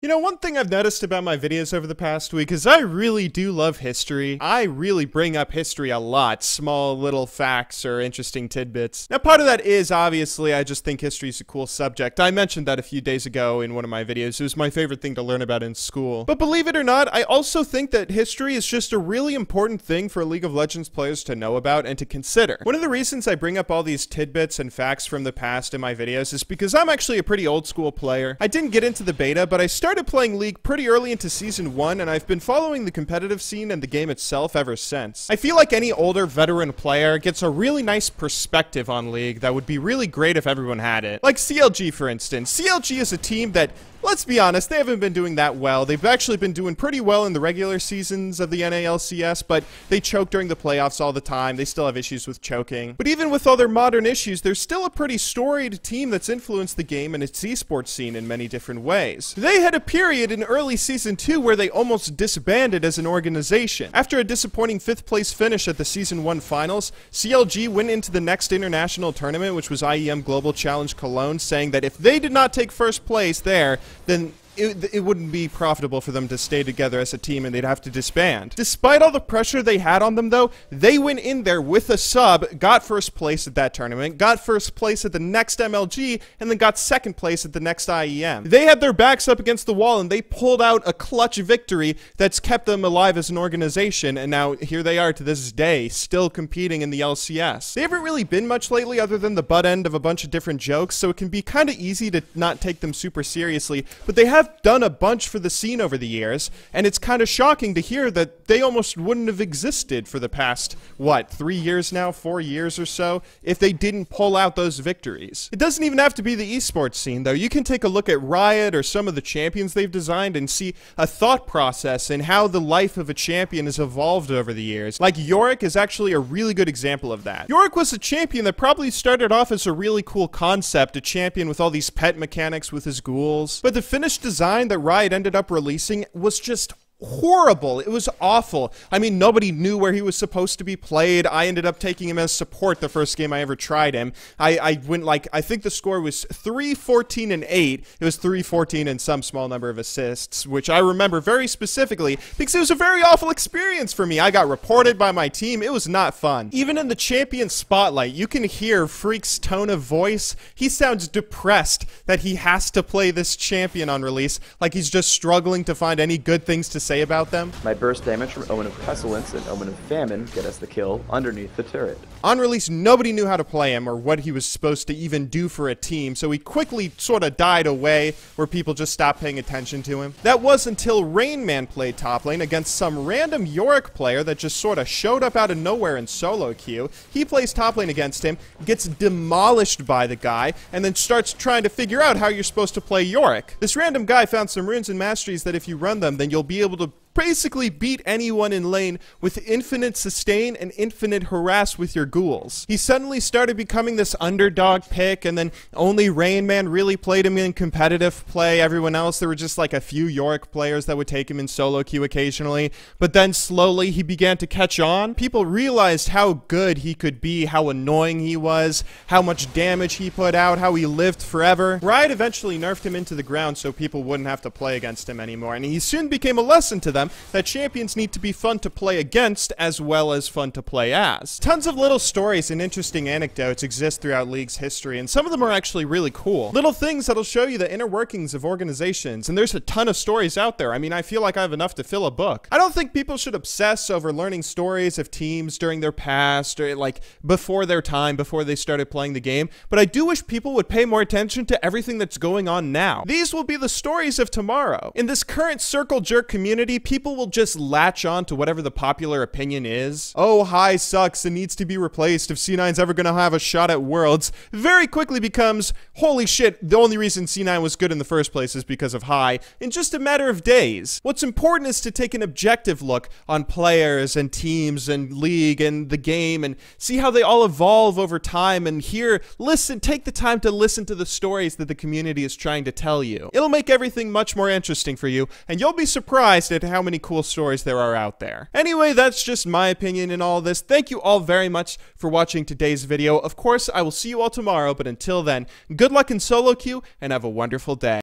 You know, one thing I've noticed about my videos over the past week is I really do love history. I really bring up history a lot, small little facts or interesting tidbits. Now, part of that is, obviously, I just think history is a cool subject. I mentioned that a few days ago in one of my videos. It was my favorite thing to learn about in school. But believe it or not, I also think that history is just a really important thing for League of Legends players to know about and to consider. One of the reasons I bring up all these tidbits and facts from the past in my videos is because I'm actually a pretty old school player. I didn't get into the beta, but I started playing League pretty early into Season 1, and I've been following the competitive scene and the game itself ever since. I feel like any older veteran player gets a really nice perspective on League that would be really great if everyone had it. Like CLG, for instance. CLG is a team that, let's be honest, they haven't been doing that well. They've actually been doing pretty well in the regular seasons of the NALCS, but they choke during the playoffs all the time. They still have issues with choking. But even with all their modern issues, they're still a pretty storied team that's influenced the game and its esports scene in many different ways. They had a period in early Season 2 where they almost disbanded as an organization. After a disappointing 5th place finish at the Season 1 finals, CLG went into the next international tournament, which was IEM Global Challenge Cologne, saying that if they did not take first place there, then it wouldn't be profitable for them to stay together as a team and they'd have to disband. Despite all the pressure they had on them, though, they went in there with a sub, got first place at that tournament, got first place at the next MLG, and then got second place at the next IEM. They had their backs up against the wall and they pulled out a clutch victory that's kept them alive as an organization, and now here they are to this day, still competing in the LCS. They haven't really been much lately other than the butt end of a bunch of different jokes, so it can be kind of easy to not take them super seriously, but they have done a bunch for the scene over the years, and it's kind of shocking to hear that they almost wouldn't have existed for the past, what, 3 years now, 4 years or so, if they didn't pull out those victories. It doesn't even have to be the esports scene, though. You can take a look at Riot or some of the champions they've designed and see a thought process in how the life of a champion has evolved over the years. Like Yorick is actually a really good example of that. Yorick was a champion that probably started off as a really cool concept, a champion with all these pet mechanics with his ghouls, but the finished design that Riot ended up releasing was just horrible. It was awful. I mean, nobody knew where he was supposed to be played. I ended up taking him as support the first game I ever tried him. I went like, I think the score was 3-14 and 8. It was 3-14 and some small number of assists, which I remember very specifically because it was a very awful experience for me. I got reported by my team. It was not fun. Even in the champion spotlight, you can hear Freak's tone of voice. He sounds depressed that he has to play this champion on release, like he's just struggling to find any good things to say about them. My burst damage from Omen of Pestilence and Omen of Famine get us the kill underneath the turret. On release, nobody knew how to play him or what he was supposed to even do for a team, so he quickly sort of died away where people just stopped paying attention to him. That was until Rain Man played top lane against some random Yorick player that just sort of showed up out of nowhere in solo queue. He plays top lane against him, gets demolished by the guy, and then starts trying to figure out how you're supposed to play Yorick. This random guy found some runes and masteries that if you run them, then you'll be able to basically beat anyone in lane with infinite sustain and infinite harass with your ghouls. He suddenly started becoming this underdog pick, and then only Rain Man really played him in competitive play. Everyone else, there were just like a few Yorick players that would take him in solo queue occasionally, but then slowly he began to catch on. People realized how good he could be, how annoying he was, how much damage he put out, how he lived forever. Riot eventually nerfed him into the ground so people wouldn't have to play against him anymore, and he soon became a lesson to them that champions need to be fun to play against as well as fun to play as. Tons of little stories and interesting anecdotes exist throughout League's history, and some of them are actually really cool. Little things that'll show you the inner workings of organizations, and there's a ton of stories out there. I mean, I feel like I have enough to fill a book. I don't think people should obsess over learning stories of teams during their past or like before their time, before they started playing the game, but I do wish people would pay more attention to everything that's going on now. These will be the stories of tomorrow. In this current circle jerk community, people will just latch on to whatever the popular opinion is. Oh, High sucks and needs to be replaced if C9's ever gonna have a shot at Worlds. Very quickly becomes, holy shit, the only reason C9 was good in the first place is because of High, in just a matter of days. What's important is to take an objective look on players and teams and League and the game and see how they all evolve over time, and take the time to listen to the stories that the community is trying to tell you. It'll make everything much more interesting for you, and you'll be surprised at how many cool stories there are out there. Anyway, that's just my opinion in all this. Thank you all very much for watching today's video. Of course, I will see you all tomorrow, but until then, good luck in solo queue and have a wonderful day.